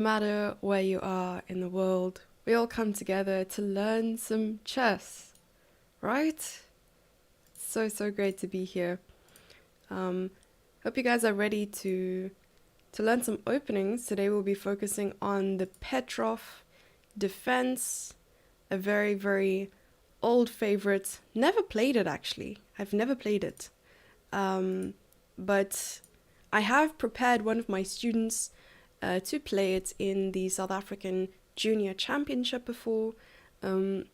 No matter where you are in the world, we all come together to learn some chess, right? So great to be here. Um, Hope you guys are ready to learn some openings. Today we'll be focusing on the Petrov defense, a very old favorite. Never played it actually. I've never played it. But I have prepared one of my students to play it in the South African Junior Championship before. Um,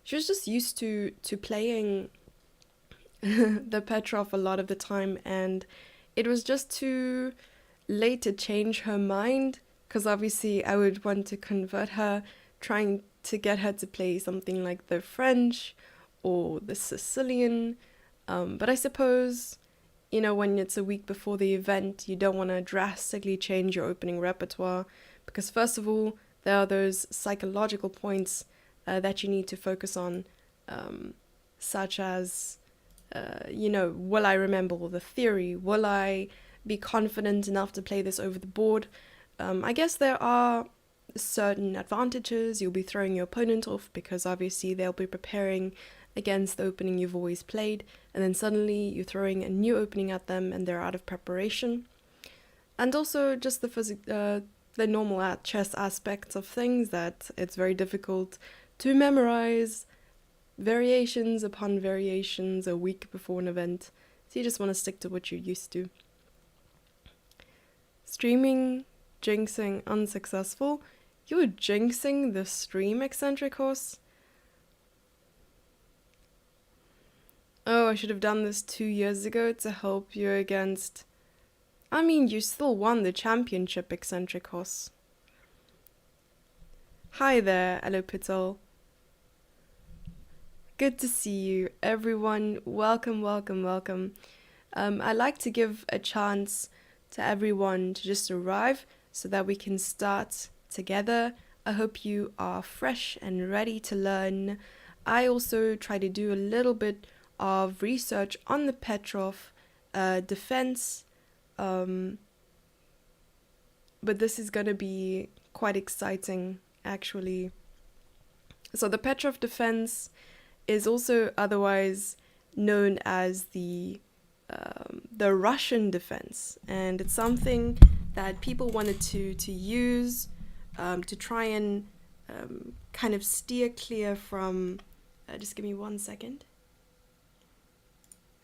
she was just used to playing the Petrov a lot of the time, and it was just too late to change her mind because obviously I would want to convert her, trying to get her to play something like the French or the Sicilian. But I suppose, when it's a week before the event, you don't want to drastically change your opening repertoire because, first of all, there are those psychological points that you need to focus on, such as, will I remember all the theory? Will I be confident enough to play this over the board? I guess there are certain advantages. You'll be throwing your opponent off because obviously they'll be preparing against the opening you've always played, and then suddenly you're throwing a new opening at them and they're out of preparation. And also just the normal chess aspects of things, that it's very difficult to memorize variations upon variations a week before an event. So you just want to stick to what you're used to. Streaming, jinxing, unsuccessful. You're jinxing the stream, eccentric horse? Oh, I should have done this 2 years ago to help you against... I mean, you still won the championship, eccentric horse. Hi there, hello Petrov. Good to see you, everyone. Welcome. I like to give a chance to everyone to just arrive so that we can start together. I hope you are fresh and ready to learn. I also try to do a little bit of research on the Petrov defense, but this is going to be quite exciting, actually. So the Petrov defense is also otherwise known as the Russian defense, and it's something that people wanted to use to try and kind of steer clear from. Just give me 1 second.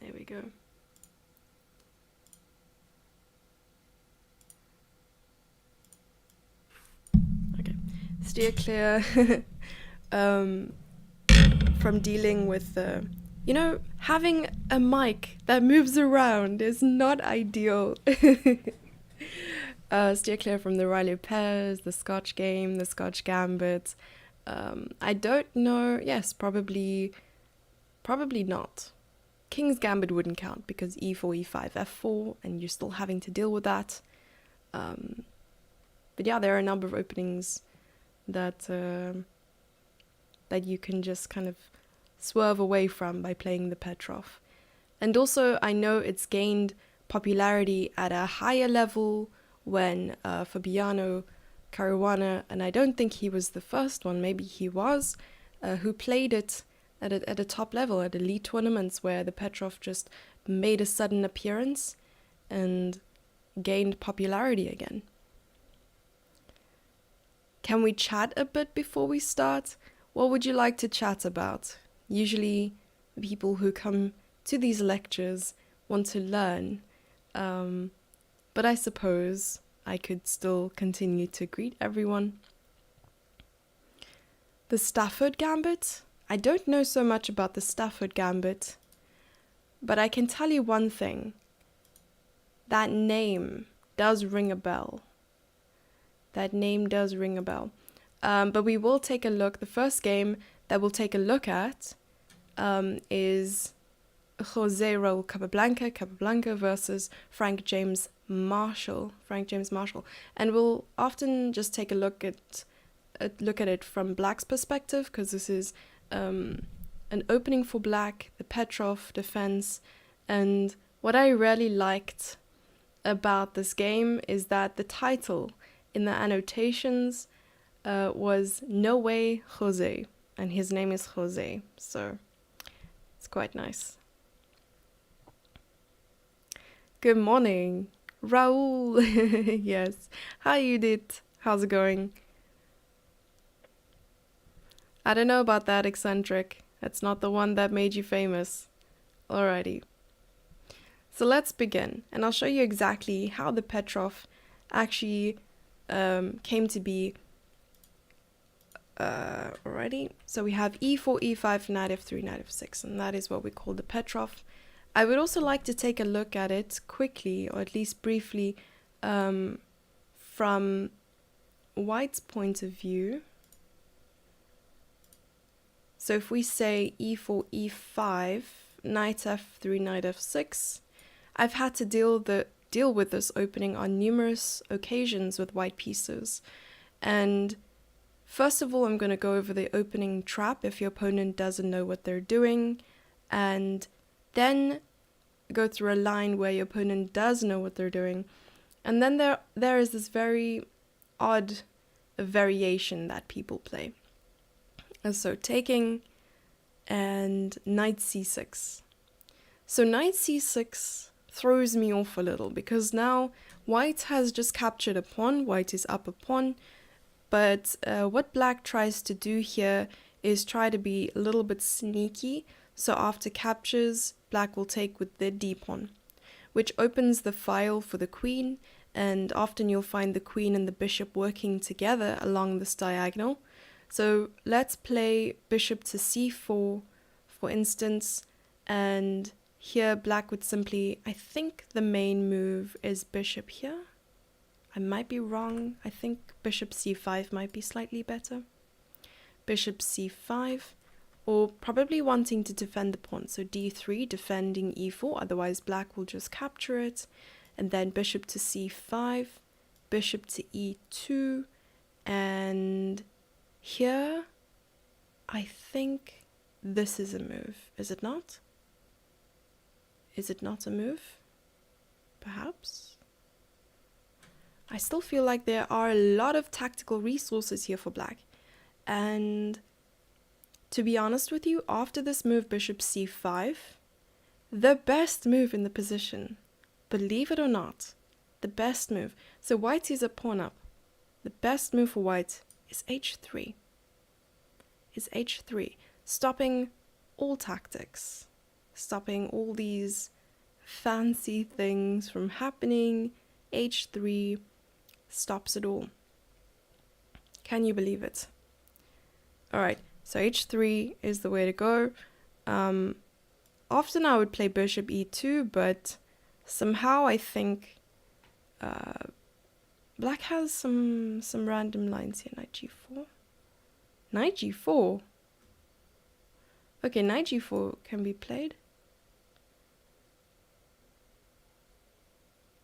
There we go. Okay, steer clear from dealing with having a mic that moves around is not ideal. Steer clear from the Riley pairs, the Scotch game, the Scotch Gambit. I don't know. Yes, probably not. King's Gambit wouldn't count because e4, e5, f4, and you're still having to deal with that. But yeah, there are a number of openings that you can just kind of swerve away from by playing the Petrov. And also, I know it's gained popularity at a higher level when Fabiano Caruana, and I don't think he was the first one, maybe he was, who played it at a top level, at elite tournaments, where the Petrov just made a sudden appearance and gained popularity again. Can we chat a bit before we start? What would you like to chat about? Usually, people who come to these lectures want to learn, but I suppose I could still continue to greet everyone. The Stafford Gambit? I don't know so much about the Stafford Gambit, but I can tell you one thing. That name does ring a bell. But we will take a look. The first game that we'll take a look at is Jose Raul Capablanca versus Frank James Marshall. And we'll often just take a look at it from Black's perspective, because this is an opening for Black, the Petrov defense. And what I really liked about this game is that the title in the annotations was no way Jose, and his name is Jose, so it's quite nice. Good morning, Raul. Yes. Hi, Judith. How's it going? I don't know about that, eccentric. That's not the one that made you famous. Alrighty. So let's begin, and I'll show you exactly how the Petrov actually came to be. Alrighty. So we have e4, e5, knight f3, knight f6, and that is what we call the Petrov. I would also like to take a look at it quickly, or at least briefly, from White's point of view. So if we say e4, e5, knight f3, knight f6, I've had to deal with this opening on numerous occasions with white pieces. And first of all, I'm going to go over the opening trap if your opponent doesn't know what they're doing, and then go through a line where your opponent does know what they're doing. And then there is this very odd variation that people play. And so taking and knight c6. So knight c6 throws me off a little, because now white has just captured a pawn, white is up a pawn, but what black tries to do here is try to be a little bit sneaky. So after captures, black will take with the d pawn, which opens the file for the queen, and often you'll find the queen and the bishop working together along this diagonal. So let's play bishop to c4, for instance, and here black would simply, I think the main move is bishop here. I might be wrong. I think bishop c5 might be slightly better. Bishop c5, or probably wanting to defend the pawn. So d3, defending e4, otherwise black will just capture it. And then bishop to c5, bishop to e2, and here, I think this is a move. Is it not? Is it not a move? Perhaps? I still feel like there are a lot of tactical resources here for black. And to be honest with you, after this move, bishop c5, the best move in the position, believe it or not, the best move. So white is a pawn up. The best move for white is h3. Is h3. Stopping all tactics. Stopping all these fancy things from happening. h3 stops it all. Can you believe it? Alright, so h3 is the way to go. Often I would play bishop e2, but somehow I think black has some random lines here. Knight g4. Knight g4? Okay, knight g4 can be played.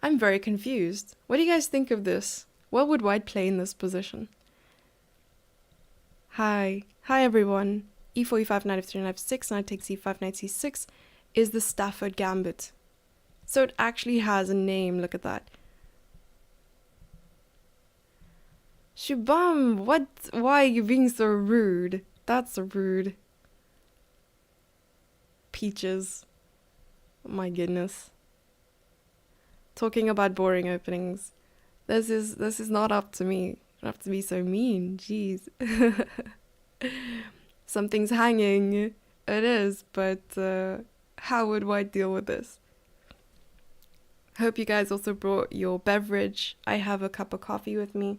I'm very confused. What do you guys think of this? What would white play in this position? Hi everyone. e4, e5, knight f3, knight f6, knight takes e5, knight c6 is the Stafford Gambit. So it actually has a name, look at that. Shubham, what? Why are you being so rude? That's so rude. Peaches. Oh my goodness. Talking about boring openings. This is not up to me. You don't have to be so mean. Jeez. Something's hanging. It is, but how would white deal with this? Hope you guys also brought your beverage. I have a cup of coffee with me.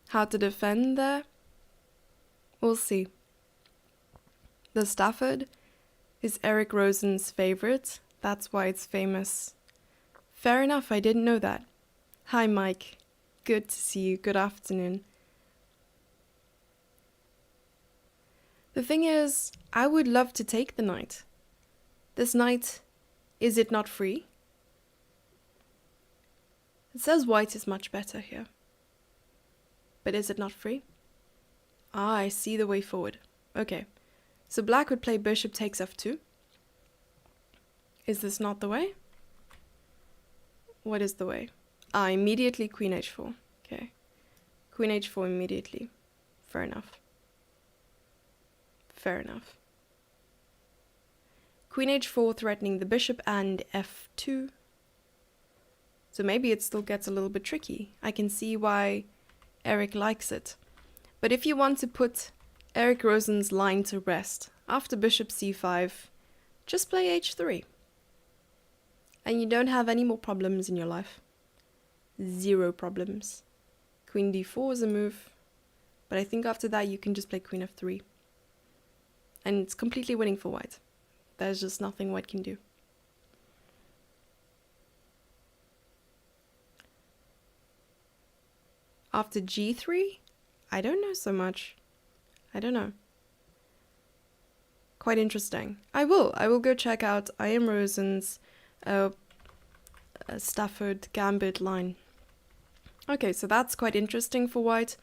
How to defend there? We'll see. The Stafford is Eric Rosen's favorite. That's why it's famous. Fair enough, I didn't know that. Hi Mike. Good to see you. Good afternoon. The thing is, I would love to take the knight. This knight, is it not free? It says white is much better here. But is it not free? Ah, I see the way forward. Okay, so black would play bishop takes f2. Is this not the way? What is the way? Immediately queen h4. Okay. Queen h4 immediately. Fair enough. Fair enough. Queen h4 threatening the bishop and f2. So maybe it still gets a little bit tricky. I can see why Eric likes it. But if you want to put Eric Rosen's line to rest, after bishop c5, just play h3. And you don't have any more problems in your life. Zero problems. Queen d4 is a move. But I think after that you can just play queen f3. And it's completely winning for white. There's just nothing white can do. After g3? I don't know so much. I don't know. Quite interesting. I will go check out I am Rosen's Stafford Gambit line. Okay, so that's quite interesting for white.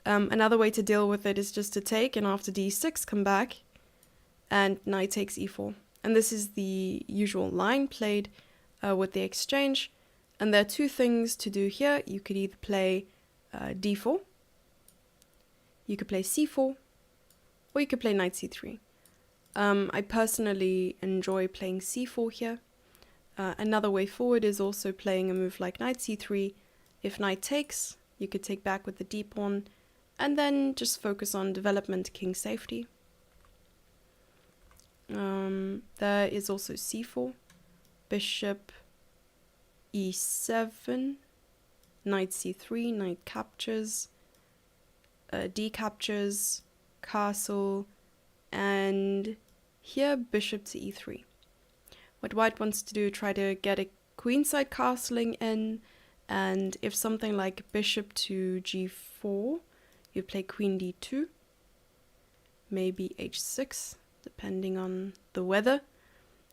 Another way to deal with it is just to take, and after d6 come back, and knight takes e4. And this is the usual line played with the exchange. And there are two things to do here. You could either play d4, you could play c4, or you could play knight c3. I personally enjoy playing c4 here. Another way forward is also playing a move like knight c3. If knight takes, you could take back with the d pawn, and then just focus on development, king safety. There is also c4, bishop e7, knight c3, knight captures, d captures, castle, and here bishop to e3. What white wants to do, try to get a queenside castling in, and if something like bishop to g4, you play queen d2, maybe h6, depending on the weather.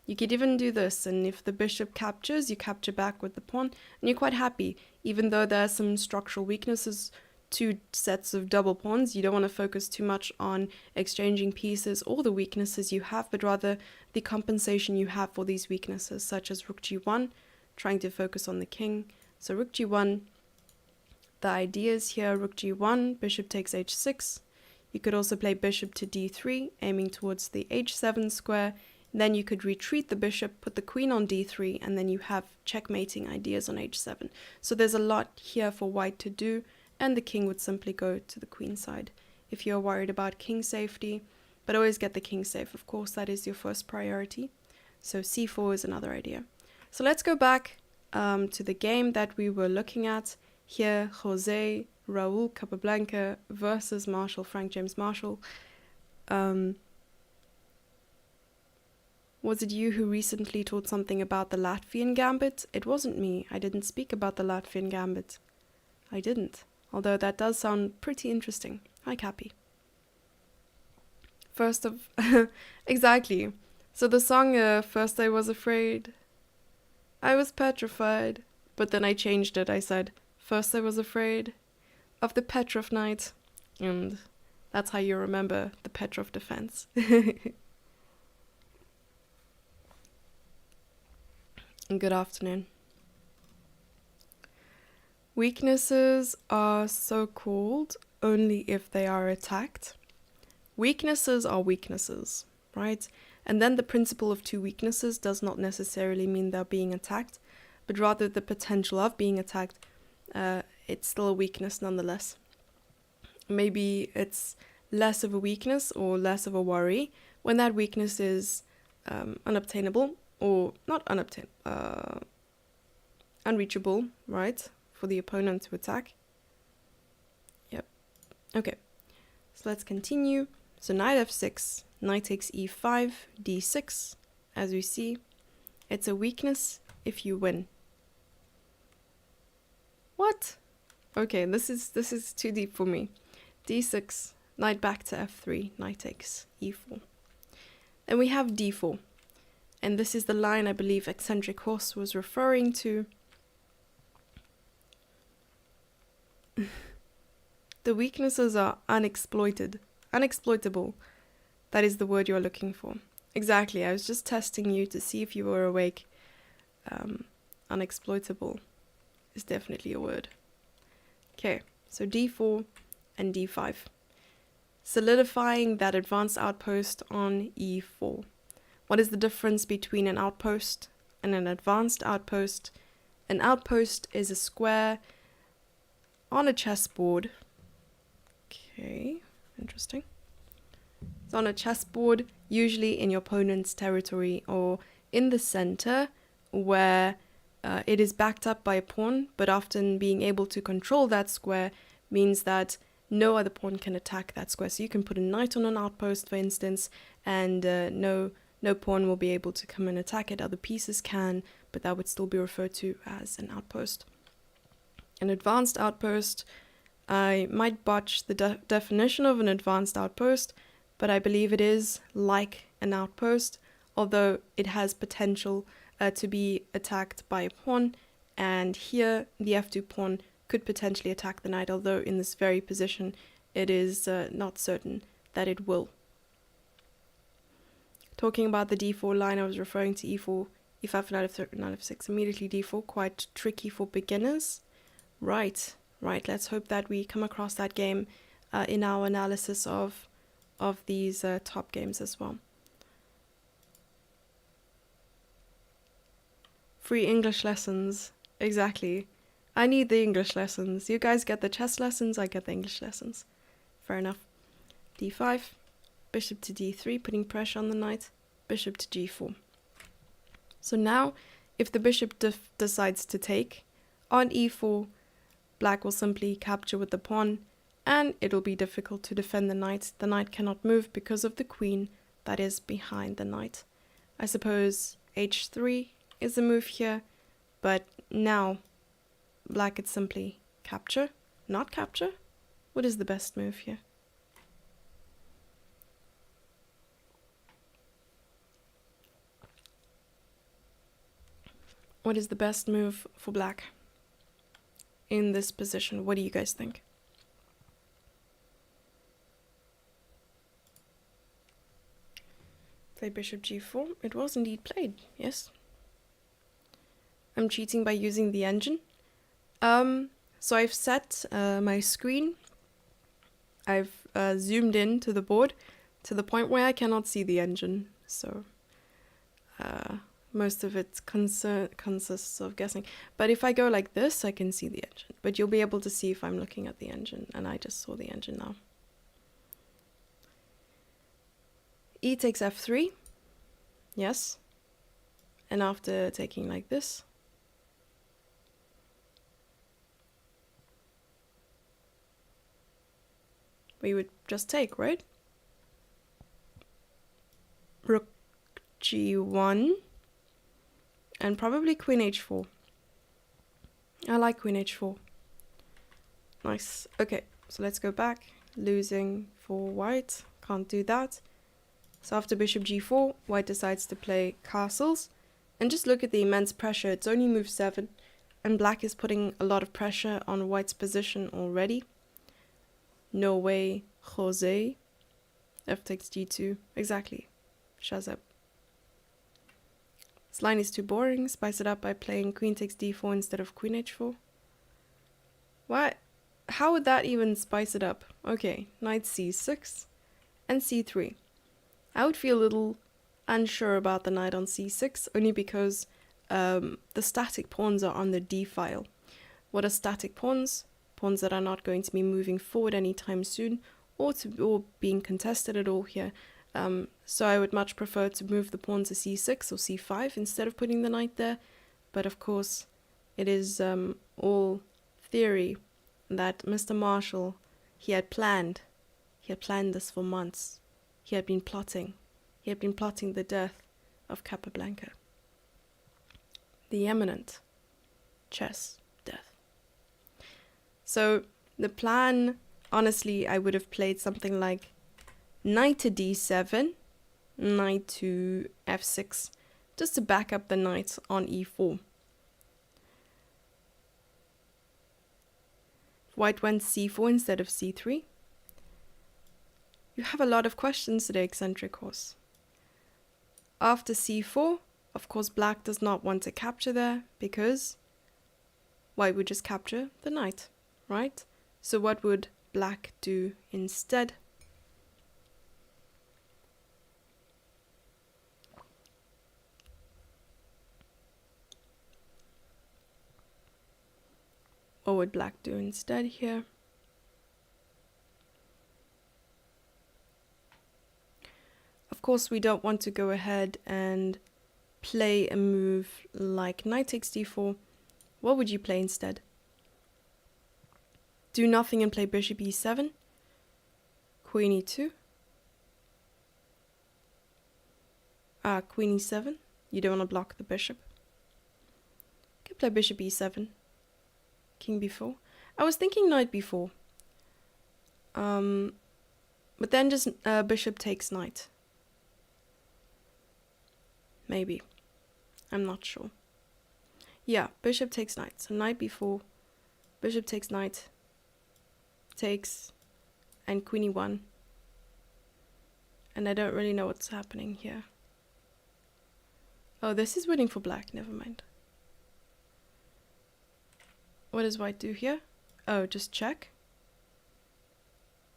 You could even do this, and if the bishop captures, you capture back with the pawn, and you're quite happy. Even though there are some structural weaknesses, two sets of double pawns, you don't want to focus too much on exchanging pieces or the weaknesses you have, but rather the compensation you have for these weaknesses, such as rook g1, trying to focus on the king. So rook g1, the idea is here, rook g1, bishop takes h6. You could also play bishop to d3, aiming towards the h7 square. Then you could retreat the bishop, put the queen on d3, and then you have checkmating ideas on h7. So there's a lot here for white to do, and the king would simply go to the queen side if you're worried about king safety. But always get the king safe, of course, that is your first priority. So c4 is another idea. So let's go back to the game that we were looking at. Here, Jose Raul Capablanca versus Marshall, Frank James Marshall. Was it you who recently taught something about the Latvian Gambit? It wasn't me. I didn't speak about the Latvian Gambit. I didn't. Although that does sound pretty interesting. Hi, Cappy. First of... exactly. So the song, First I Was Afraid. I was petrified. But then I changed it. I said, First I was afraid of the Petrov night. And that's how you remember the Petrov defense. Good afternoon. Weaknesses are so called only if they are attacked. Weaknesses are weaknesses, right? And then the principle of two weaknesses does not necessarily mean they're being attacked, but rather the potential of being attacked. It's still a weakness nonetheless. Maybe it's less of a weakness or less of a worry when that weakness is unobtainable, or not unobtainable, unreachable, right, for the opponent to attack. Yep. Okay, so let's continue. So knight f6, knight takes e5, d6. As we see, it's a weakness if you win. What? Okay, this is too deep for me. d6, knight back to f3, knight takes e4. Then we have d4. And this is the line I believe Eccentric Horse was referring to. The weaknesses are unexploited. Unexploitable. That is the word you're looking for. Exactly. I was just testing you to see if you were awake. Unexploitable. is definitely a word. Okay, so d4 and d5. Solidifying that advanced outpost on e4. What is the difference between an outpost and an advanced outpost? An outpost is a square on a chessboard. Okay, interesting. It's on a chessboard, usually in your opponent's territory or in the center, where it is backed up by a pawn, but often being able to control that square means that no other pawn can attack that square. So you can put a knight on an outpost, for instance, and no pawn will be able to come and attack it. Other pieces can, but that would still be referred to as an outpost. An advanced outpost, I might botch the definition of an advanced outpost, but I believe it is like an outpost, although it has potential to be attacked by a pawn, and here the f2 pawn could potentially attack the knight, although in this very position it is not certain that it will. Talking about the d4 line, I was referring to e4, e5, knight f6, immediately d4, quite tricky for beginners. Right, let's hope that we come across that game in our analysis of these top games as well. Free English lessons, exactly. I need the English lessons. You guys get the chess lessons, I get the English lessons. Fair enough. d5, bishop to d3, putting pressure on the knight, bishop to g4. So now, if the bishop decides to take, on e4, black will simply capture with the pawn, and it'll be difficult to defend the knight. The knight cannot move because of the queen that is behind the knight. I suppose h3 is a move here, but now black could simply capture, not capture. What is the best move here? What is the best move for black in this position? What do you guys think? Play bishop g4. It was indeed played, yes. I'm cheating by using the engine. So I've set my screen. I've zoomed in to the board to the point where I cannot see the engine. So most of it consists of guessing. But if I go like this, I can see the engine. But you'll be able to see if I'm looking at the engine. And I just saw the engine now. E takes f3. Yes. And after taking like this, we would just take, right? Rook g1 and probably queen h4. I like queen h4. Nice. Okay, so let's go back. Losing for white. Can't do that. So after bishop g4, white decides to play castles. And just look at the immense pressure. It's only move 7. And black is putting a lot of pressure on white's position already. No way, Jose. F takes g2. Exactly. Shazab. This line is too boring. Spice it up by playing queen takes d4 instead of queen h4. What? How would that even spice it up? Okay, knight c6 and c3. I would feel a little unsure about the knight on c6, only because the static pawns are on the d file. What are static pawns? Pawns that are not going to be moving forward anytime soon, or being contested at all here. So I would much prefer to move the pawn to c6 or c5 instead of putting the knight there. But of course, it is all theory that Mr. Marshall, he had planned this for months. He had been plotting the death of Capablanca. The eminent chess death. So the plan, honestly, I would have played something like knight to d7, knight to f6, just to back up the knight on e4. White went c4 instead of c3. You have a lot of questions today, eccentric horse. After c4, of course, black does not want to capture there because white would just capture the knight, right? So what would black do instead? What would black do instead here? Of course, we don't want to go ahead and play a move like knight takes d4. What would you play instead? Do nothing and play bishop e7? Queen e2? Queen e7? You don't want to block the bishop. You could play bishop e7. King b4. I was thinking knight b4. But then just bishop takes knight. Maybe. I'm not sure. Yeah, bishop takes knight. So knight b4, bishop takes knight, takes, and queen e1. And I don't really know what's happening here. Oh, this is winning for black. Never mind. What does white do here? Oh, just check?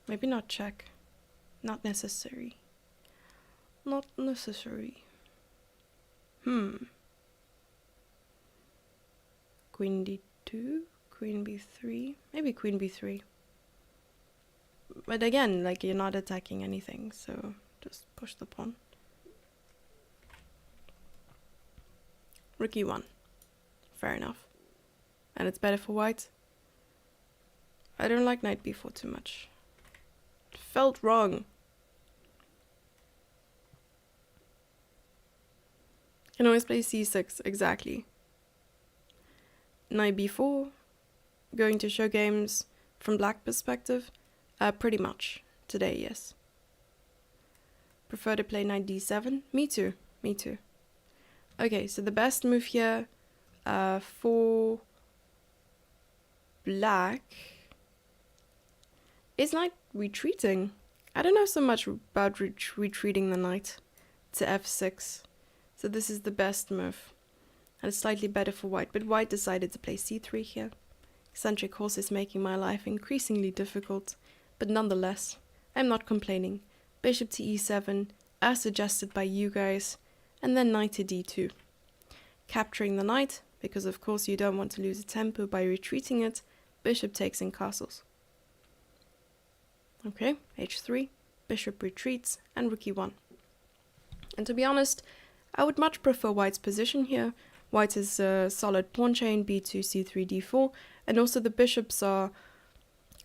Maybe not check. Not necessary. Not necessary. Queen d2, queen b3, maybe queen b3. But again, like, you're not attacking anything, so just push the pawn. Rook e1. Fair enough. And it's better for white. I don't like knight b4 too much. It felt wrong. Can always play c6, exactly. Knight b4, going to show games from black perspective, pretty much today, yes. Prefer to play knight d7. Me too. Okay, so the best move here for black is knight retreating. I don't know so much about retreating the knight to f6. So this is the best move. And it's slightly better for white, but white decided to play c3 here. Eccentric horse is making my life increasingly difficult, but nonetheless, I'm not complaining. Bishop to e7, as suggested by you guys, and then knight to d2. Capturing the knight, because of course you don't want to lose a tempo by retreating it, bishop takes in castles. Okay, h3, bishop retreats, and rook e1. And to be honest, I would much prefer white's position here. White is a solid pawn chain, b2, c3, d4, and also the bishops are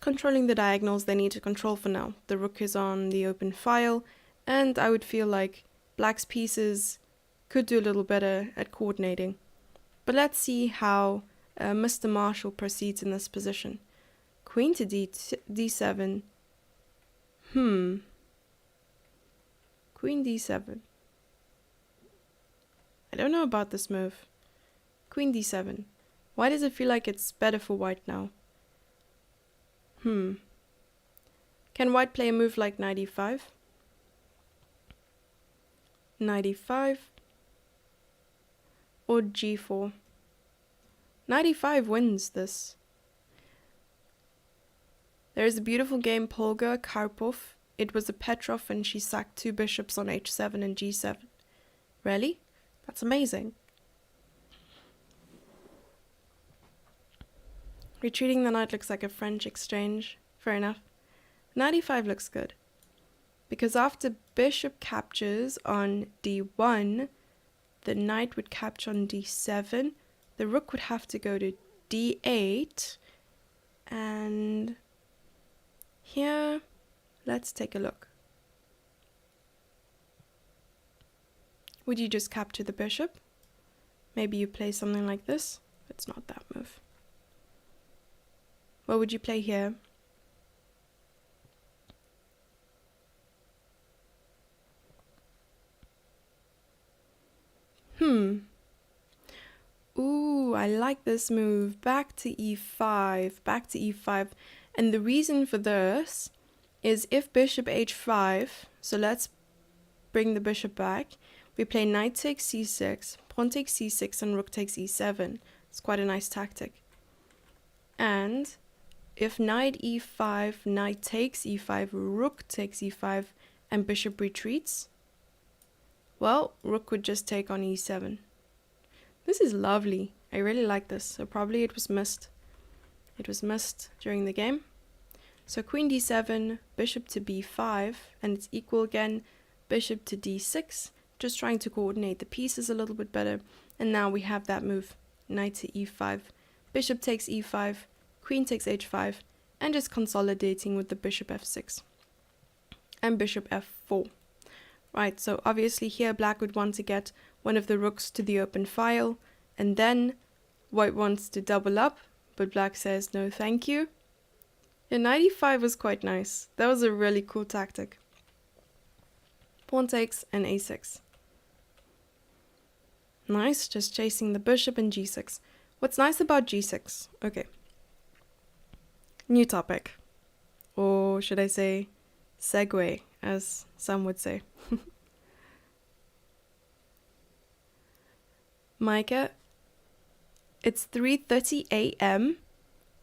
controlling the diagonals they need to control for now. The rook is on the open file, and I would feel like black's pieces could do a little better at coordinating. But let's see how Mr. Marshall proceeds in this position. Queen to d7. Queen d7. I don't know about this move. Queen d7. Why does it feel like it's better for white now? Can white play a move like knight e5? Knight e5. Or g4. Knight e5 wins this. There is a beautiful game, Polga Karpov. It was a Petrov and she sacked 2 bishops on h7 and g7. Really? That's amazing. Retreating the knight looks like a French exchange. Fair enough. Knight e5 looks good. Because after bishop captures on d1, the knight would capture on d7. The rook would have to go to d8. And here, let's take a look. Would you just capture the bishop? Maybe you play something like this. It's not that move. What would you play here? Ooh, I like this move. Back to e5. Back to e5. And the reason for this is if bishop h5, so let's bring the bishop back. We play knight takes c6, pawn takes c6, and rook takes e7. It's quite a nice tactic. And if knight e5, knight takes e5, rook takes e5, and bishop retreats, well, rook would just take on e7. This is lovely. I really like this. So probably it was missed. It was missed during the game. So queen d7, bishop to b5, and it's equal again, bishop to d6, just trying to coordinate the pieces a little bit better. And now we have that move, knight to e5, bishop takes e5, queen takes h5, and just consolidating with the bishop f6 and bishop f4. Right, so obviously here black would want to get one of the rooks to the open file, and then white wants to double up, but black says no thank you. Yeah, knight e5 was quite nice. That was a really cool tactic. Pawn takes and a6. Nice, just chasing the bishop and g6. What's nice about g6? Okay. New topic. Or should I say segue, as some would say. Micah, it's 3:30 a.m.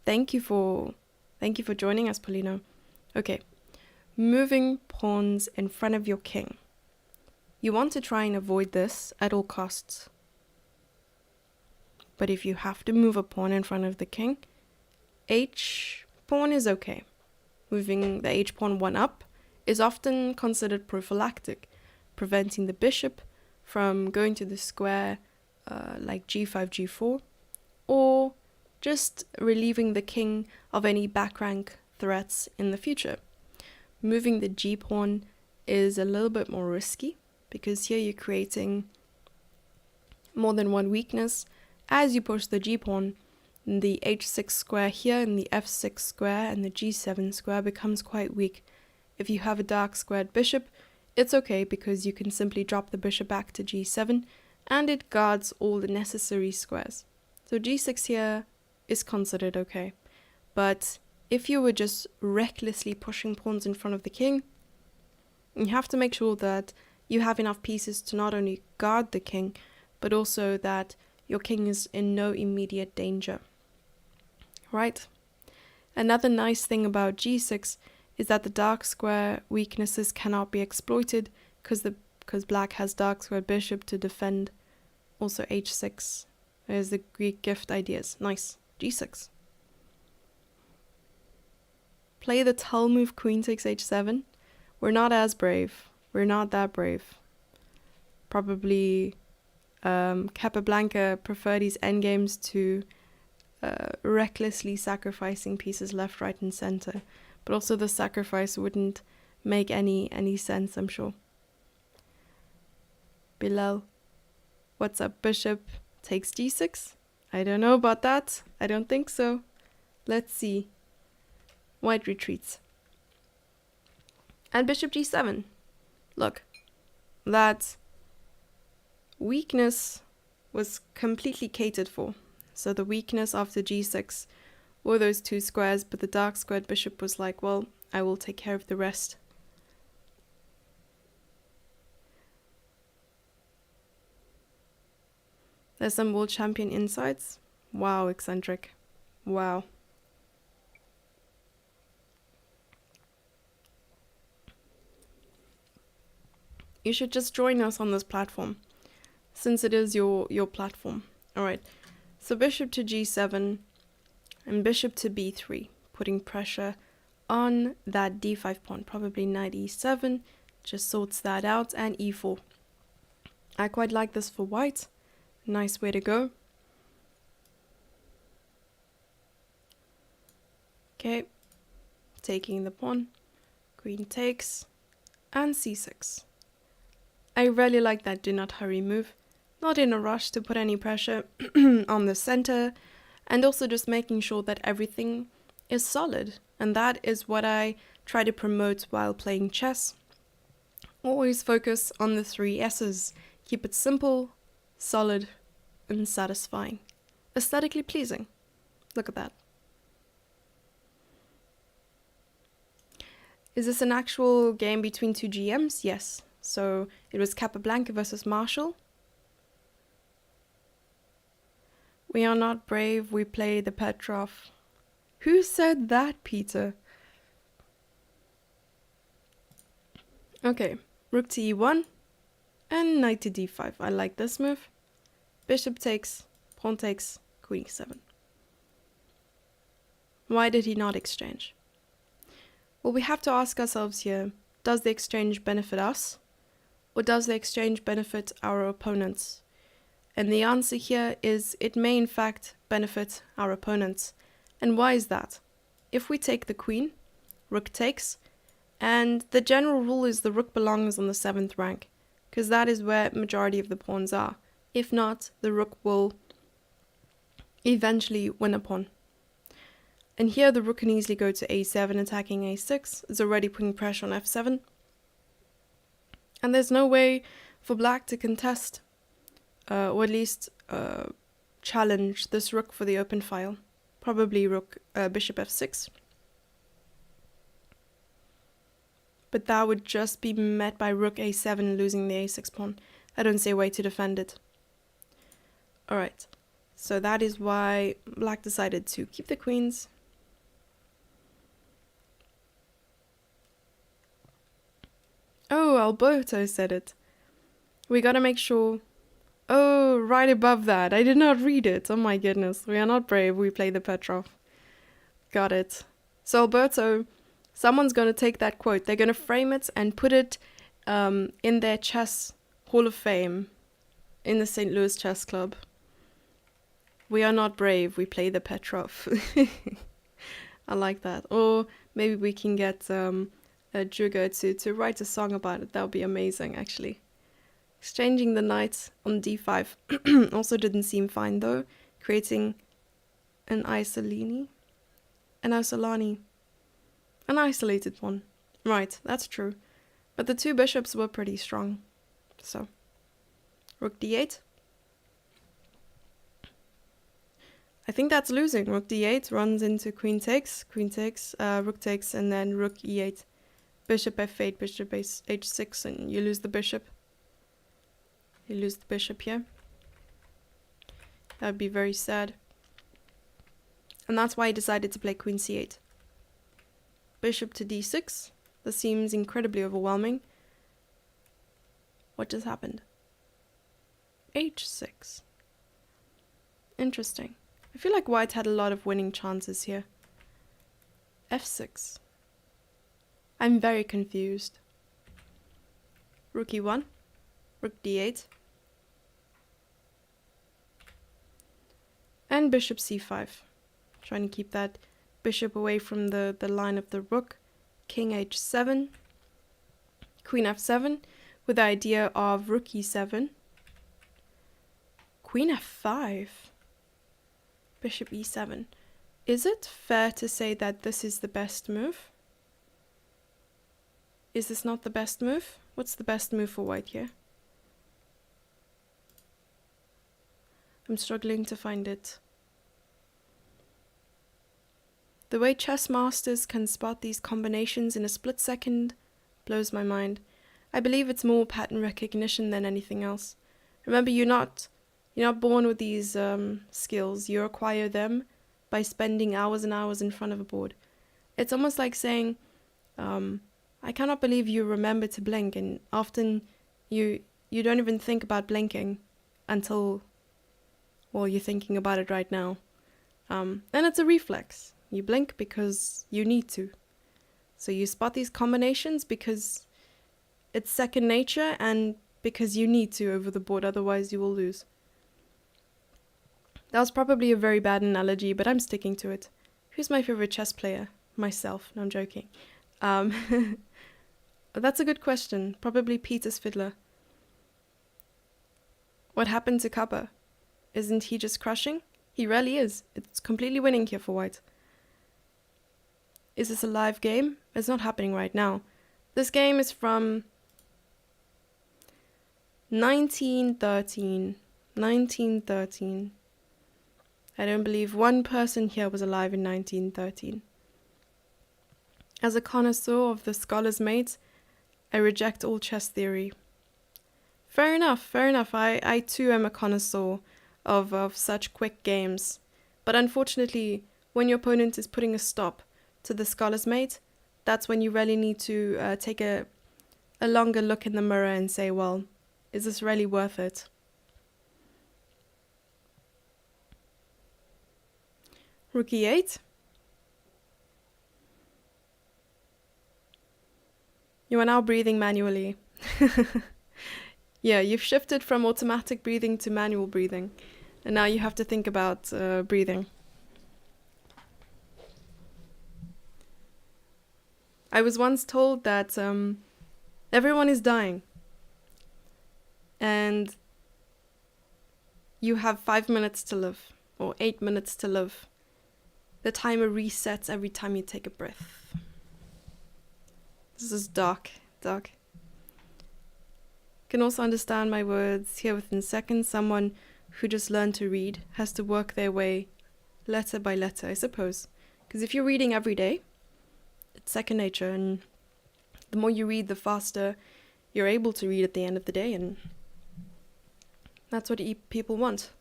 Thank you for joining us, Paulino. Okay. Moving pawns in front of your king. You want to try and avoid this at all costs. But if you have to move a pawn in front of the king, h pawn is okay. Moving the h pawn one up is often considered prophylactic, preventing the bishop from going to the square like g5, g4, or just relieving the king of any back rank threats in the future. Moving the g pawn is a little bit more risky, because here you're creating more than one weakness. As you push the g pawn, the h6 square here and the f6 square and the g7 square becomes quite weak. If you have a dark squared bishop, it's okay because you can simply drop the bishop back to g7 and it guards all the necessary squares. So g6 here is considered okay. But if you were just recklessly pushing pawns in front of the king, you have to make sure that you have enough pieces to not only guard the king, but also that your king is in no immediate danger. Right? Another nice thing about g6 is that the dark square weaknesses cannot be exploited because black has dark square bishop to defend. Also h6. There's the Greek gift ideas. Nice. g6. Play the tulle move queen takes h7. We're not as brave. We're not that brave. Probably Capablanca prefer these endgames to recklessly sacrificing pieces left, right, and center. But also the sacrifice wouldn't make any sense, I'm sure. Bilal, what's up? Bishop takes d6? I don't know about that. I don't think so. Let's see. White retreats. And bishop g7. Look, that weakness was completely catered for. So the weakness after g6 were those two squares, but the dark squared bishop was like, well, I will take care of the rest. There's some world champion insights. Wow, eccentric. Wow. You should just join us on this platform, since it is your platform. Alright, so bishop to g7 and bishop to b3, putting pressure on that d5 pawn. Probably knight e7, just sorts that out, and e4. I quite like this for white. Nice way to go. Okay, taking the pawn, queen takes, and c6. I really like that do not hurry move. Not in a rush to put any pressure on the center, and also just making sure that everything is solid. And that is what I try to promote while playing chess. Always focus on the 3 S's. Keep it simple, solid, and satisfying. Aesthetically pleasing. Look at that. Is this an actual game between 2 GMs? Yes. So it was Capablanca versus Marshall. We are not brave, we play the Petrov. Who said that, Peter? Okay, rook to e1 and knight to d5. I like this move. Bishop takes, pawn takes, queen e7. Why did he not exchange? Well, we have to ask ourselves here, does the exchange benefit us? Or does the exchange benefit our opponents? And the answer here is it may in fact benefit our opponents. And why is that? If we take the queen, rook takes, and the general rule is the rook belongs on the 7th rank, because that is where majority of the pawns are. If not, the rook will eventually win a pawn. And here the rook can easily go to a7, attacking a6. It's already putting pressure on f7. And there's no way for black to contest, or at least challenge this rook for the open file. Probably rook bishop f6. But that would just be met by rook a7 losing the a6 pawn. I don't see a way to defend it. Alright, so that is why black decided to keep the queens. Oh, Alberto said it. We gotta make sure... Oh, right above that. I did not read it. Oh my goodness. We are not brave. We play the Petrov. Got it. So Alberto, someone's going to take that quote. They're going to frame it and put it in their chess Hall of Fame in the St. Louis Chess Club. We are not brave. We play the Petrov. I like that. Or maybe we can get Juga to write a song about it. That would be amazing, actually. Exchanging the knight on d5 also didn't seem fine, though. Creating an isolani. An isolated one. Right, that's true. But the two bishops were pretty strong. So, rook d8. I think that's losing. Rook d8 runs into queen takes, rook takes, and then rook e8. Bishop f8, bishop h6, and you lose the bishop. You lose the bishop here. That would be very sad. And that's why I decided to play queen c8. Bishop to d6. This seems incredibly overwhelming. What just happened? h6. Interesting. I feel like white had a lot of winning chances here. f6. I'm very confused. Rook e1. Rook d8. And bishop c5. Trying to keep that bishop away from the line of the rook. King h7. Queen f7 with the idea of rook e7. Queen f5. Bishop e7. Is it fair to say that this is the best move? Is this not the best move? What's the best move for white here? I'm struggling to find it. The way chess masters can spot these combinations in a split second blows my mind. I believe it's more pattern recognition than anything else. Remember, you're not born with these skills. You acquire them by spending hours and hours in front of a board. It's almost like saying, I cannot believe you remember to blink, and often you don't even think about blinking until, well, you're thinking about it right now. And it's a reflex. You blink because you need to. So you spot these combinations because it's second nature and because you need to over the board, otherwise you will lose. That was probably a very bad analogy, but I'm sticking to it. Who's my favorite chess player? Myself. No, I'm joking. That's a good question. Probably Peter's fiddler. What happened to Kappa? Isn't he just crushing? He really is. It's completely winning here for white. Is this a live game? It's not happening right now. This game is from 1913. 1913. I don't believe one person here was alive in 1913. As a connoisseur of the scholar's mate, I reject all chess theory. Fair enough, fair enough. I too am a connoisseur of such quick games. But unfortunately, when your opponent is putting a stop to the scholar's mate, that's when you really need to take a longer look in the mirror and say, well, is this really worth it? Rook e8. You are now breathing manually. Yeah, you've shifted from automatic breathing to manual breathing. And now you have to think about breathing. I was once told that everyone is dying. And you have 5 minutes to live, or 8 minutes to live. The timer resets every time you take a breath. This is dark. Can also understand my words here within seconds. Someone who just learned to read has to work their way letter by letter, I suppose. Because if you're reading every day, it's second nature, and the more you read, the faster you're able to read at the end of the day, and that's what people want.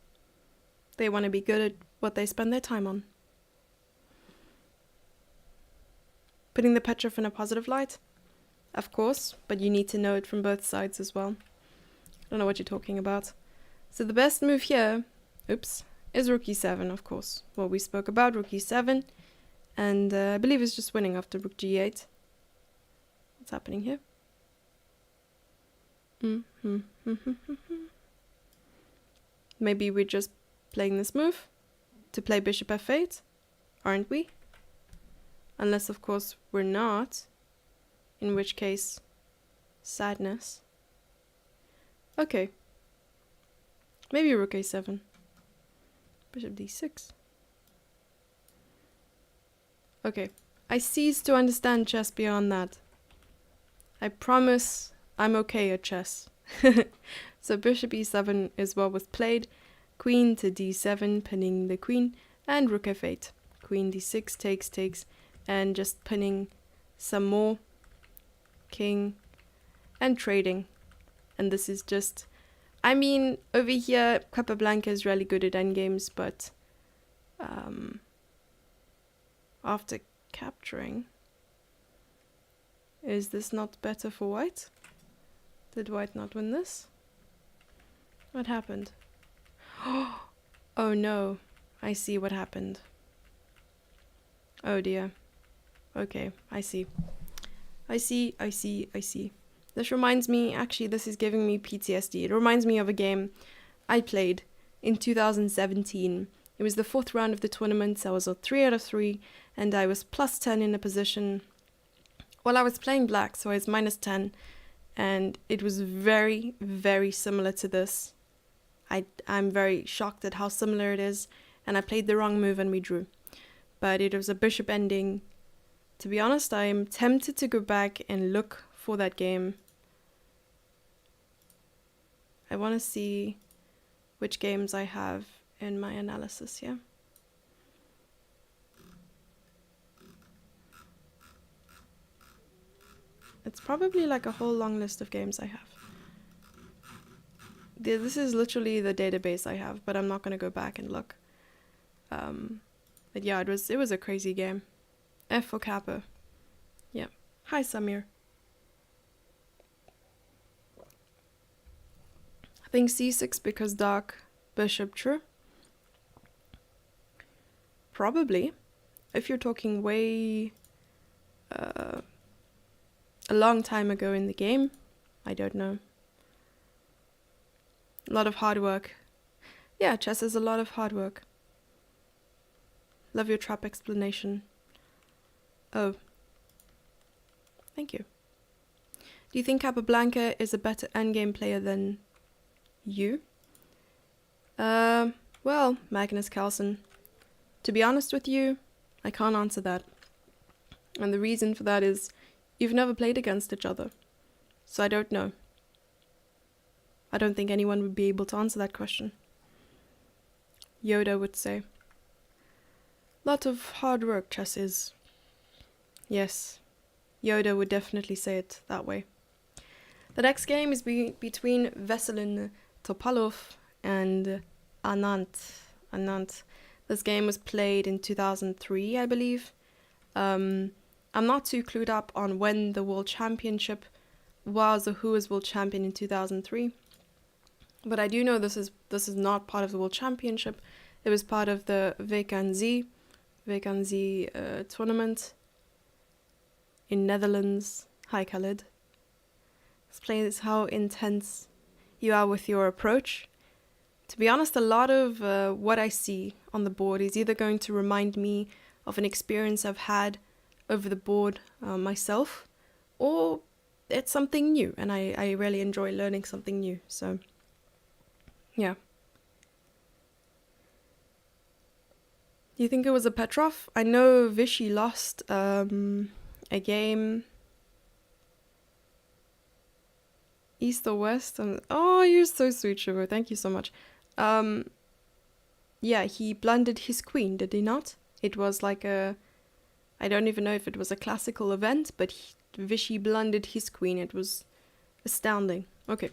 They want to be good at what they spend their time on. Putting the Petrov in a positive light? Of course, but you need to know it from both sides as well. I don't know what you're talking about. So the best move here, is rook e7, of course. Well, we spoke about rook e7, and I believe it's just winning after rook g8. What's happening here? Maybe we're just playing this move to play bishop f8, aren't we? Unless, of course, we're not. In which case, sadness. Okay. Maybe rook a7. Bishop d6. Okay. I cease to understand chess beyond that. I promise I'm okay at chess. So bishop e7 is what was played. Queen to d7, pinning the queen. And rook f8. Queen d6, takes. And just pinning some more. King, and trading. And this is just, I mean, over here Capablanca is really good at endgames, but after capturing, is this not better for white? Did white not win this? What happened? Oh no, I see what happened. Oh dear. Okay, I see. This reminds me, actually this is giving me PTSD. It reminds me of a game I played in 2017. It was the 4th round of the tournament. I was on 3 out of 3 and I was plus 10 in a position. Well, I was playing black, so I was minus 10, and it was very, very similar to this. I'm very shocked at how similar it is, and I played the wrong move and we drew. But it was a bishop ending. To be honest, I'm tempted to go back and look for that game. I want to see which games I have in my analysis here. It's probably like a whole long list of games I have. This is literally the database I have, but I'm not going to go back and look. But yeah, it was a crazy game. F for Kappa. Yeah. Hi, Samir. I think c6 because dark, bishop, true. Probably. If you're talking way a long time ago in the game, I don't know. A lot of hard work. Yeah, chess is a lot of hard work. Love your trap explanation. Oh. Thank you. Do you think Capablanca is a better endgame player than you? Well, Magnus Carlsen. To be honest with you, I can't answer that. And the reason for that is you've never played against each other. So I don't know. I don't think anyone would be able to answer that question. Yoda would say. Lot of hard work chess is. Yes, Yoda would definitely say it that way. The next game is between Veselin Topalov and Anand. The This game was played in 2003, I believe. I'm not too clued up on when the World Championship was or who was World Champion in 2003. But I do know this is not part of the World Championship. It was part of the WKNZ tournament in Netherlands. Hi, Khalid. Explains how intense you are with your approach. To be honest, a lot of what I see on the board is either going to remind me of an experience I've had over the board myself, or it's something new, and I really enjoy learning something new. So, yeah. Do you think it was a Petrov? I know Vichy lost a game. East or west? Oh, you're so sweet, Sugar. Thank you so much. Yeah, he blundered his queen, did he not? It was like I don't even know if it was a classical event, but Vichy blundered his queen. It was astounding. Okay,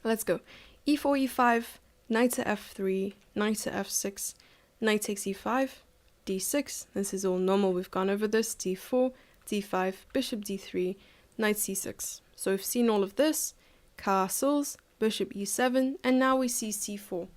let's go. E4, E5, knight to F3, knight to F6, knight takes E5, D6. This is all normal. We've gone over this. D4, D5, bishop D3, knight C6. So we've seen all of this. Castles, bishop E7, and now we see C4,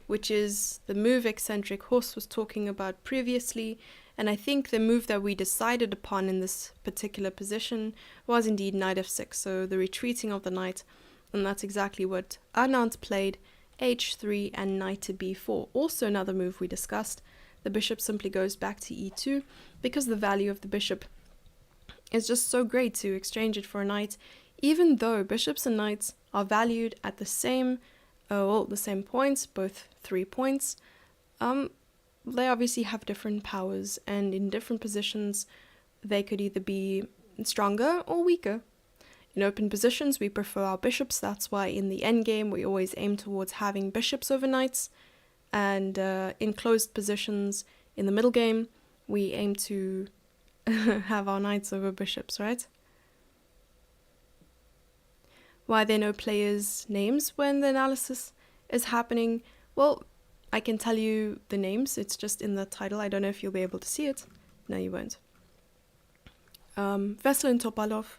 which is the move Eccentric Horse was talking about previously. And I think the move that we decided upon in this particular position was indeed knight F6, so the retreating of the knight. And that's exactly what Anand played, H3 and knight to B4. Also another move we discussed. The bishop simply goes back to E2 because the value of the bishop is just so great to exchange it for a knight, even though bishops and knights are valued at the same points, both 3 points. They obviously have different powers, and in different positions they could either be stronger or weaker. In open positions we prefer our bishops, that's why in the endgame we always aim towards having bishops over knights, and in closed positions in the middle game we aim to have our knights over bishops, right? Why there are no players' names when the analysis is happening? Well, I can tell you the names, it's just in the title. I don't know if you'll be able to see it. No, you won't. Veselin Topalov,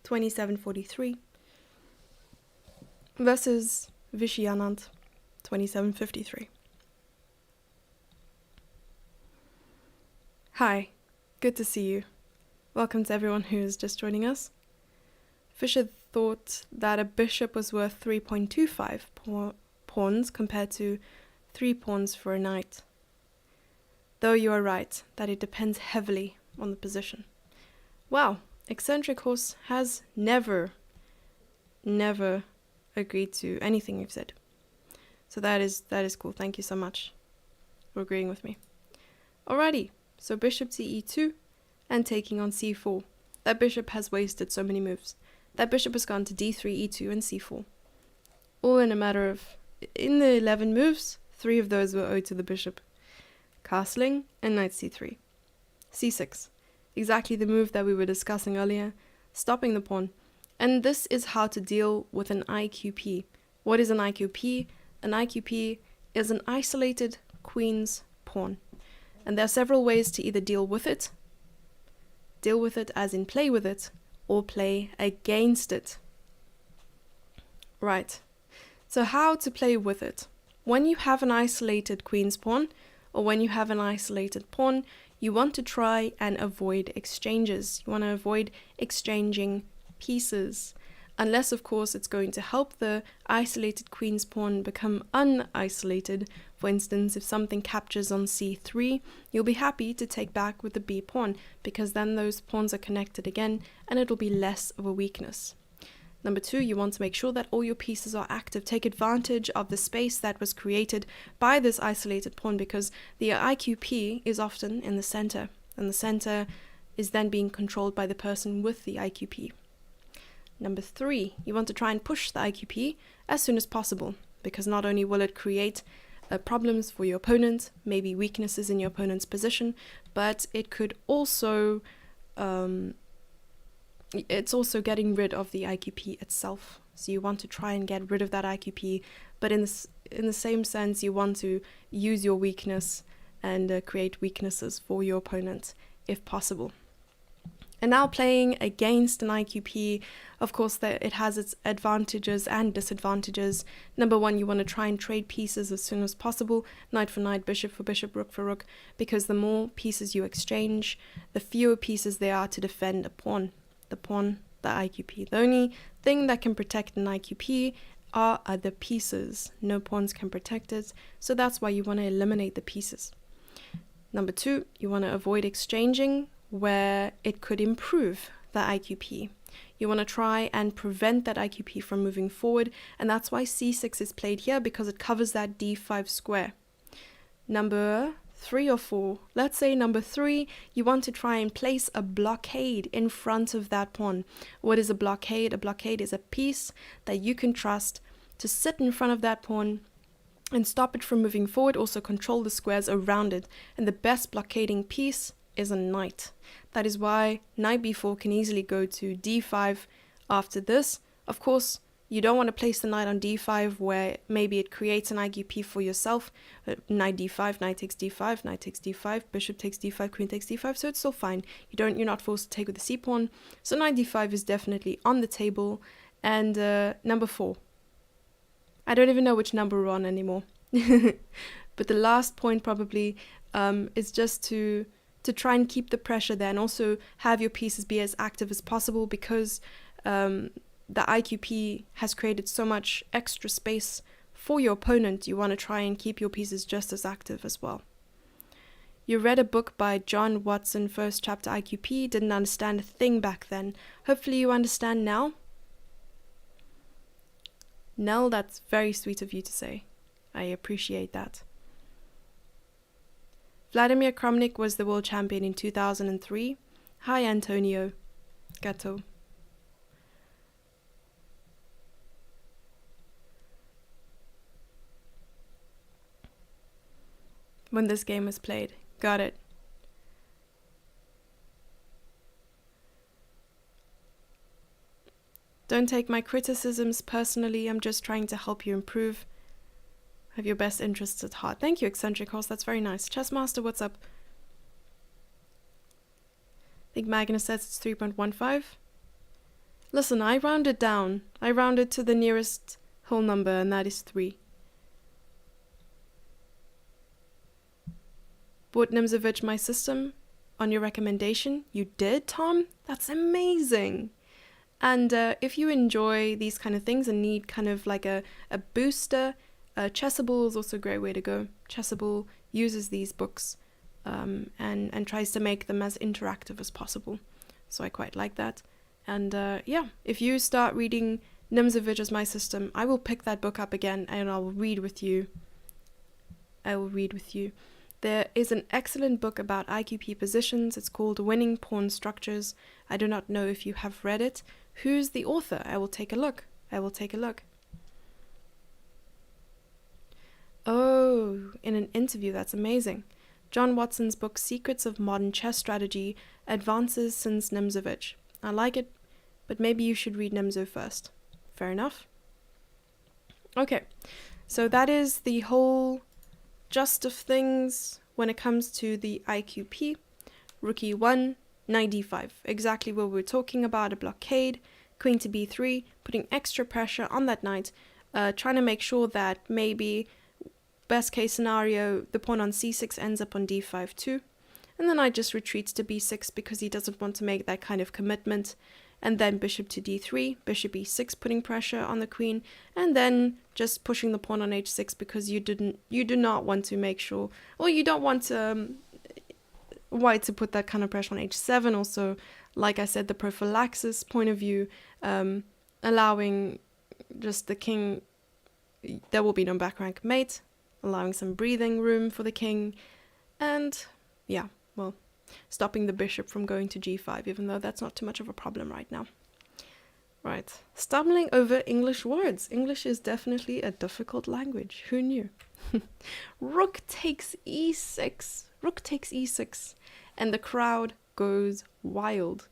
2743, versus Vichy Anand, 2753. Hi, good to see you. Welcome to everyone who is just joining us. Fisher thought that a bishop was worth 3.25 pawns compared to 3 pawns for a knight. Though you are right that it depends heavily on the position. Wow, Eccentric Horse has never agreed to anything you've said. So that is cool. Thank you so much for agreeing with me. Alrighty, so bishop to E2 and taking on C4. That bishop has wasted so many moves. That bishop has gone to D3, E2, and C4. All in a matter of... In the 11 moves, 3 of those were owed to the bishop. Castling and knight C3. C6. Exactly the move that we were discussing earlier. Stopping the pawn. And this is how to deal with an IQP. What is an IQP? An IQP is an isolated queen's pawn. And there are several ways to either deal with it as in play with it, or play against it. Right, so how to play with it? When you have an isolated queen's pawn, or when you have an isolated pawn, you want to try and avoid exchanges. You want to avoid exchanging pieces. Unless, of course, it's going to help the isolated queen's pawn become unisolated. For instance, if something captures on c3, you'll be happy to take back with the b pawn, because then those pawns are connected again, and it'll be less of a weakness. Number 2, you want to make sure that all your pieces are active. Take advantage of the space that was created by this isolated pawn, because the IQP is often in the center, and the center is then being controlled by the person with the IQP. Number 3, you want to try and push the IQP as soon as possible, because not only will it create problems for your opponent, maybe weaknesses in your opponent's position, but it could also, it's also getting rid of the IQP itself. So you want to try and get rid of that IQP, but in the same sense, you want to use your weakness and create weaknesses for your opponent if possible. And now playing against an IQP, of course, it has its advantages and disadvantages. Number one, you want to try and trade pieces as soon as possible, knight for knight, bishop for bishop, rook for rook, because the more pieces you exchange, the fewer pieces there are to defend a pawn. The IQP. The only thing that can protect an IQP are other pieces. No pawns can protect it, so that's why you want to eliminate the pieces. Number two, you want to avoid exchanging where it could improve the IQP. You want to try and prevent that IQP from moving forward, and that's why c6 is played here, because it covers that d5 square. Number 3 or 4, let's say number 3, you want to try and place a blockade in front of that pawn. What is a blockade? A blockade is a piece that you can trust to sit in front of that pawn and stop it from moving forward, also control the squares around it. And the best blockading piece is a knight. That is why knight b4 can easily go to d5 after this. Of course, you don't want to place the knight on d5 where maybe it creates an IQP for yourself. Knight d5, knight takes d5, knight takes d5, bishop takes d5, queen takes d5, so it's still fine. You're not forced to take with the c pawn. So knight d5 is definitely on the table. And number 4. I don't even know which number we're on anymore. But the last point probably is just to try and keep the pressure there, and also have your pieces be as active as possible, because the IQP has created so much extra space for your opponent. You want to try and keep your pieces just as active as well. You read a book by John Watson, first chapter IQP, didn't understand a thing back then. Hopefully you understand now. Nell, that's very sweet of you to say. I appreciate that. Vladimir Kramnik was the world champion in 2003. Hi, Antonio. Gato. When this game is played. Got it. Don't take my criticisms personally. I'm just trying to help you improve. Have your best interests at heart. Thank you, Eccentric Horse. That's very nice. Chessmaster, what's up? I think Magnus says it's 3.15. Listen, I rounded down. I rounded to the nearest whole number, and that is 3. Bought Nimzovich my system on your recommendation. You did, Tom? That's amazing. And if you enjoy these kind of things and need kind of like a booster, Chessable is also a great way to go. Chessable uses these books and tries to make them as interactive as possible. So I quite like that. And yeah, if you start reading Nimzovich as my system, I will pick that book up again and I'll read with you. There is an excellent book about IQP positions. It's called Winning Pawn Structures. I do not know if you have read it. Who's the author? I will take a look. Oh, in an interview, that's amazing. John Watson's book, Secrets of Modern Chess Strategy, advances since Nimzovich. I like it, but maybe you should read Nimzo first. Fair enough. Okay, so that is the whole gist of things when it comes to the IQP. Rook e1, knight d5. Exactly what we're talking about, a blockade. Queen to b3, putting extra pressure on that knight, trying to make sure that maybe best case scenario, the pawn on c6 ends up on d5 too. And the knight just retreats to b6 because he doesn't want to make that kind of commitment. And then bishop to d3, bishop e6, putting pressure on the queen. And then just pushing the pawn on h6 because you do not want to make sure, or you don't want white to put that kind of pressure on h7. Also, like I said, the prophylaxis point of view, allowing just the king, there will be no back rank mate, allowing some breathing room for the king, and yeah, well, stopping the bishop from going to g5, even though that's not too much of a problem right now. Right, stumbling over English words. English is definitely a difficult language. Who knew? Rook takes e6. Rook takes e6. And the crowd goes wild.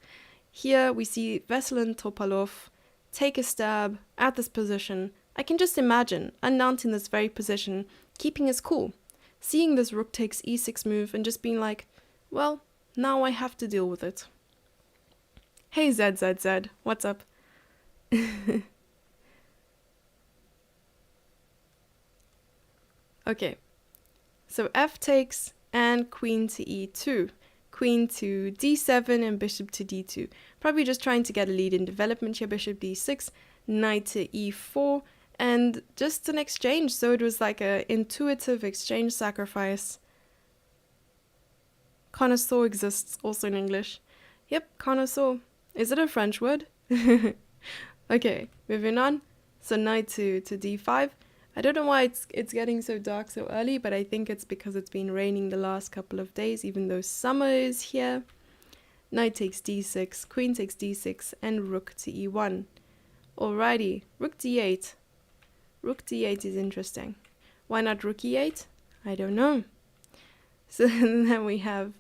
Here we see Veselin Topalov take a stab at this position. I can just imagine Anand in this very position keeping his cool, seeing this rook takes e6 move and just being like, well, now I have to deal with it. Hey ZZZ, what's up? Okay, so f takes and queen to e2. Queen to d7 and bishop to d2. Probably just trying to get a lead in development here. Bishop d6, knight to e4, and just an exchange. So it was like a intuitive exchange sacrifice. Connoisseur exists also in English. Yep, connoisseur. Is it a French word? Okay, moving on. So knight to d5. I don't know why it's getting so dark so early, but I think it's because it's been raining the last couple of days, even though summer is here. Knight takes d6, queen takes d6, and rook to e1. Alrighty, rook d8. Rook d8 is interesting. Why not rook e8? I don't know. So then we have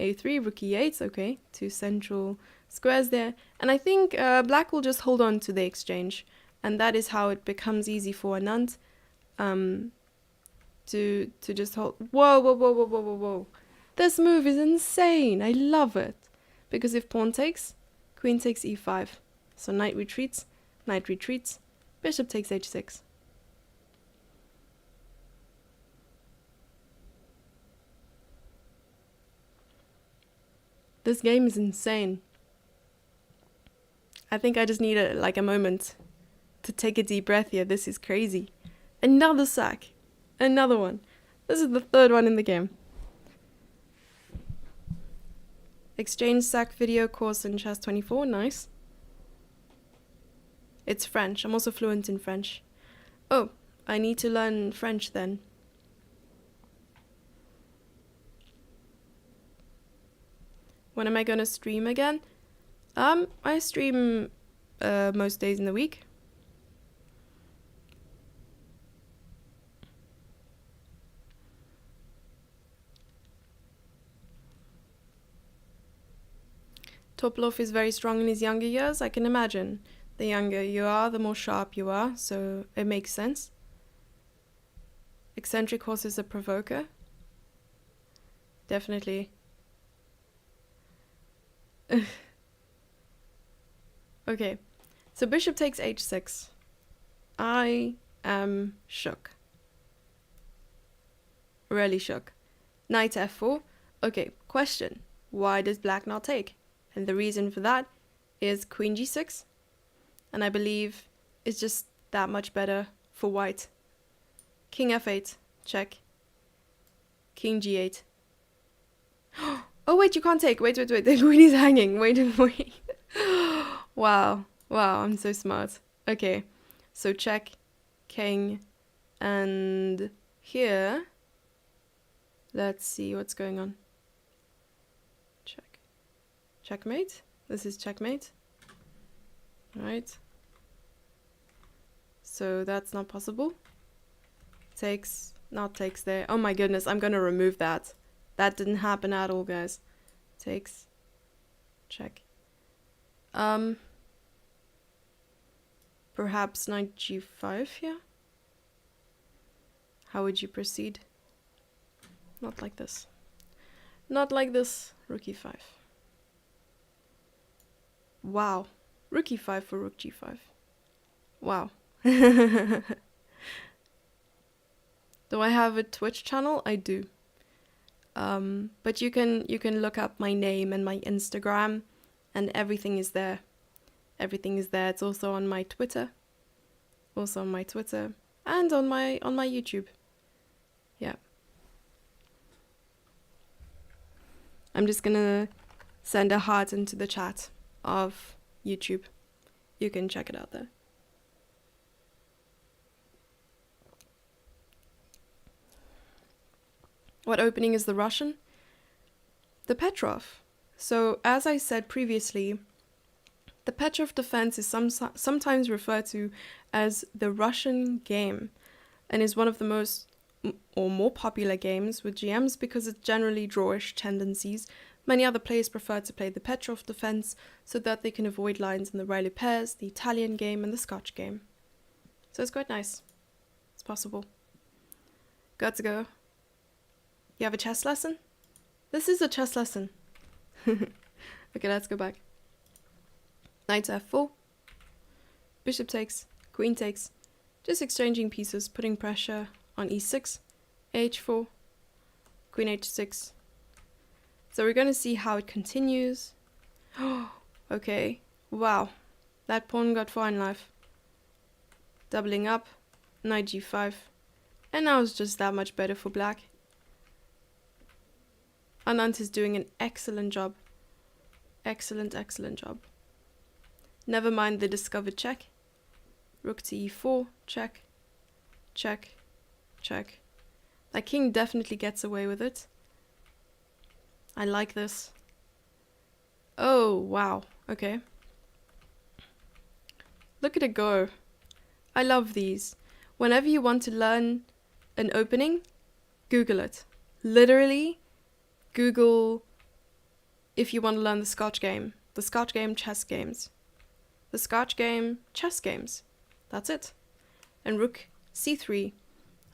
a3, rook e8, okay, two central squares there. And I think black will just hold on to the exchange. And that is how it becomes easy for Anand to just hold. Whoa. This move is insane. I love it. Because if pawn takes, queen takes e5. So knight retreats, bishop takes h6. This game is insane. I think I just need a moment to take a deep breath here. This is crazy. Another sack. Another one. This is the third one in the game. Exchange sack video course in Chess 24. Nice. It's French. I'm also fluent in French. Oh, I need to learn French then. When am I gonna stream again? I stream most days in the week. Topalov is very strong in his younger years, I can imagine. The younger you are, the more sharp you are, so it makes sense. Eccentric horse is a provoker. Definitely. Okay, so bishop takes h6. I am shook. Really shook. Knight f4. Okay, question. Why does black not take? And the reason for that is queen g6. And I believe it's just that much better for white. King f8. Check. King g8. Oh wait, you can't take. Wait. The queen is hanging. Wait. Wow, I'm so smart. Okay, so check, king, and here, let's see what's going on. Check. Checkmate. This is checkmate. Right. So that's not possible. Takes, not takes there. Oh my goodness, I'm gonna remove that. That didn't happen at all, guys. Takes. Check. Perhaps knight g5 here? How would you proceed? Not like this. Not like this. Rook e5. Wow. Rook e5 for rook g5. Wow. Do I have a Twitch channel? I do. But you can look up my name and my Instagram, and everything is there. Everything is there. It's also on my Twitter. Also on my Twitter and on my YouTube. Yeah. I'm just gonna send a heart into the chat of YouTube. You can check it out there. What opening is the Russian? The Petrov. So, as I said previously, the Petrov defense is sometimes referred to as the Russian game, and is one of the most or more popular games with GMs because it's generally drawish tendencies. Many other players prefer to play the Petrov defense so that they can avoid lines in the Riley pairs, the Italian game, and the Scotch game. So it's quite nice. It's possible. Got to go. You have a chess lesson? This is a chess lesson. Okay, let's go back. Knight to f4. Bishop takes, queen takes. Just exchanging pieces, putting pressure on e6, h4, queen h6. So we're going to see how it continues. Okay, wow. That pawn got far in life. Doubling up, knight g5. And now it's just that much better for black. Anand is doing an excellent job. Excellent, excellent job. Never mind the discovered check. Rook to e4, check, check, check. That king definitely gets away with it. I like this. Oh, wow. Okay. Look at it go. I love these. Whenever you want to learn an opening, Google it. Literally, Google if you want to learn the Scotch game, chess games, the Scotch game, chess games. That's it. And rook c3,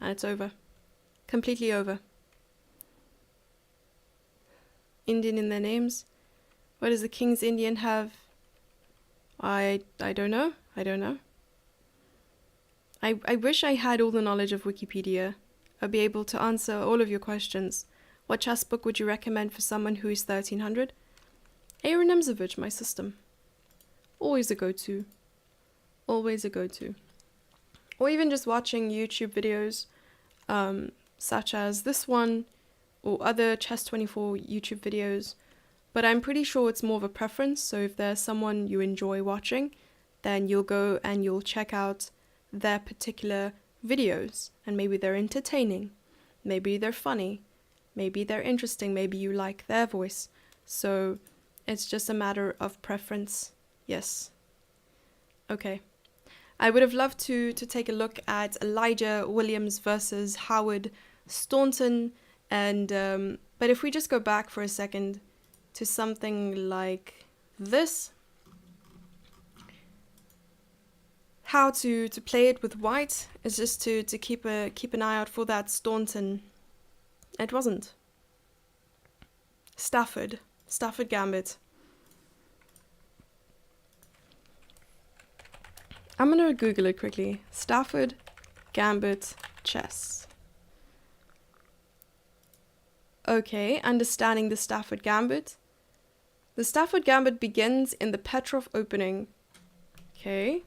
and it's over. Completely over. Indian in their names. What does the King's Indian have? I don't know. I don't know. I wish I had all the knowledge of Wikipedia. I'd be able to answer all of your questions. What chess book would you recommend for someone who is 1300? Aaron Nemzovich, my system. Always a go-to. Always a go-to. Or even just watching YouTube videos, such as this one, or other Chess24 YouTube videos. But I'm pretty sure it's more of a preference, so if there's someone you enjoy watching, then you'll go and you'll check out their particular videos, and maybe they're entertaining, maybe they're funny, maybe they're interesting, maybe you like their voice. So it's just a matter of preference. Yes. Okay. I would have loved to take a look at Elijah Williams versus Howard Staunton, and but if we just go back for a second to something like this. How to play it with white is just to keep an eye out for that Staunton. It wasn't. Stafford Gambit. I'm gonna Google it quickly. Stafford Gambit chess. Okay, understanding the Stafford Gambit. The Stafford Gambit begins in the Petrov opening. Okay.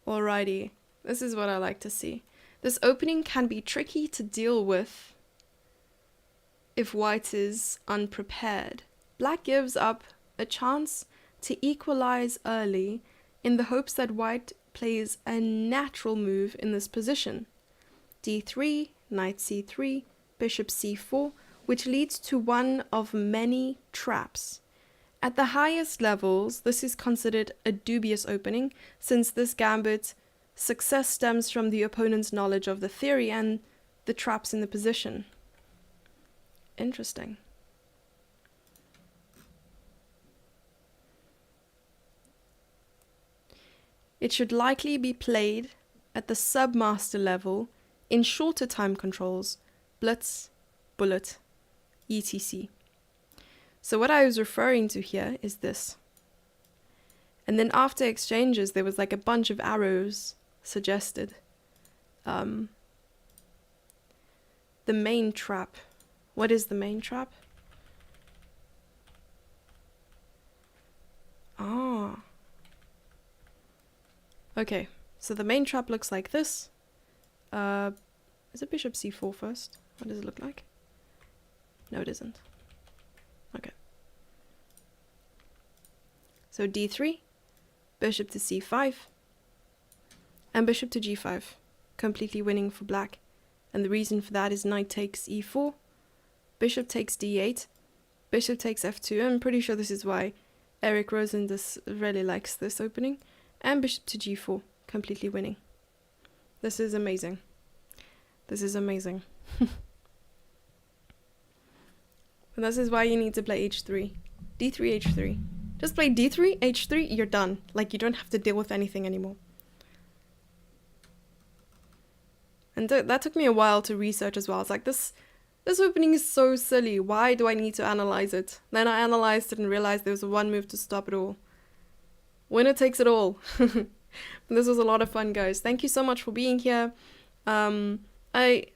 Alrighty, this is what I like to see. This opening can be tricky to deal with if white is unprepared. Black gives up a chance to equalize early in the hopes that white plays a natural move in this position. d3, knight c3, bishop c4, which leads to one of many traps. At the highest levels, this is considered a dubious opening, since this gambit success stems from the opponent's knowledge of the theory and the traps in the position. Interesting. It should likely be played at the submaster level in shorter time controls, blitz, bullet, etc. So what I was referring to here is this. And then after exchanges, there was like a bunch of arrows suggested. The main trap. What is the main trap? Ah. Okay, so the main trap looks like this. Is it bishop c4 first? What does it look like? No, it isn't. Okay. So d3, bishop to c5, and bishop to g5, completely winning for black. And the reason for that is knight takes e4, bishop takes d8, bishop takes f2. I'm pretty sure this is why Eric Rosen really likes this opening. And bishop to g4, completely winning. This is amazing. This is amazing. And this is why you need to play h3. d3, h3. Just play d3, h3, you're done. Like, you don't have to deal with anything anymore. And that took me a while to research as well. I was like, this opening is so silly. Why do I need to analyze it? Then I analyzed it and realized there was one move to stop it all. Winner takes it all. This was a lot of fun, guys. Thank you so much for being here. I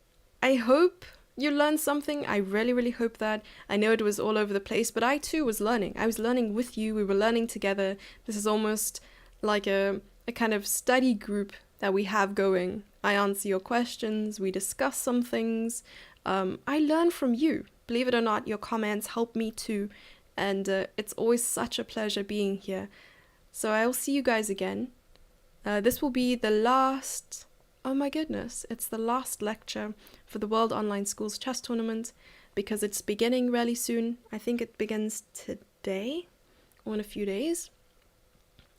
hope you learned something. I really, really hope that. I know it was all over the place, but I too was learning. I was learning with you. We were learning together. This is almost like a kind of study group that we have going. I answer your questions. We discuss some things. I learn from you. Believe it or not, your comments help me too. And it's always such a pleasure being here. So I'll see you guys again. This will be the last... Oh my goodness, it's the last lecture for the World Online Schools Chess Tournament because it's beginning really soon. I think it begins today or in a few days.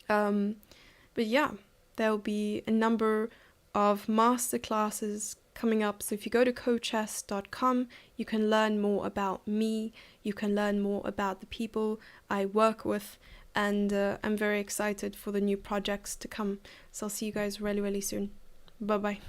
But yeah, there'll be a number of master classes coming up. So if you go to cochess.com, you can learn more about me. You can learn more about the people I work with. And I'm very excited for the new projects to come. So I'll see you guys really, really soon. Bye-bye.